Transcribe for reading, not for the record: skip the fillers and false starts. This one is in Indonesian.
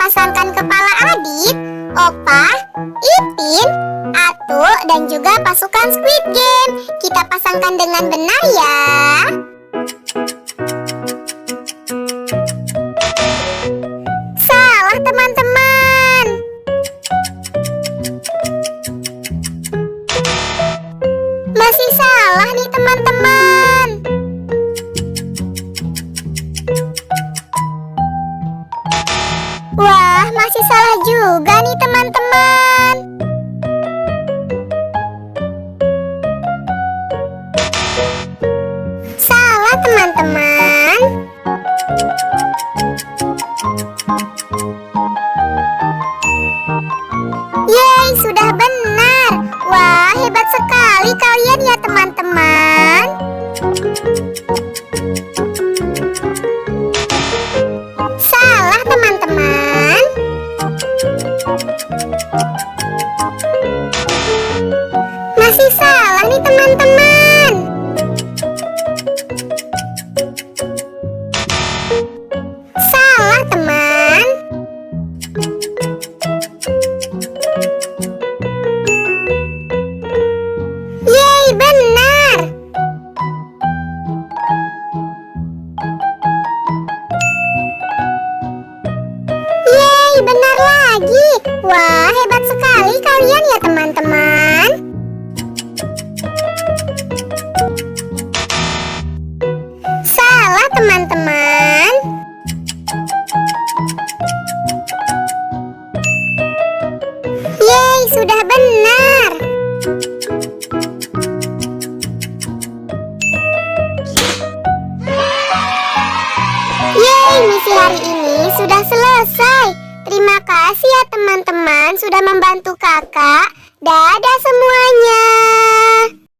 pasangkan kepala Adit, Opa, Ipin, Atuk, dan juga pasukan Squid Game. Kita pasangkan dengan benar ya. Salah teman-teman. Masih salah nih teman-teman. Wah, masih salah juga nih teman-teman. Salah teman-teman. Yeay, sudah benar. Wah, hebat sekali kalian ya teman-teman. Salah teman-teman. Masih salah nih teman-teman. Salah teman. Yeay, benar. Yeay, benar lagi. Wah, hebat sekali kalian ya teman-teman. Salah teman-teman. Yeay, sudah benar. Yeay, misi hari ini sudah selesai. Terima kasih ya teman-teman sudah membantu kakak. Dadah semuanya.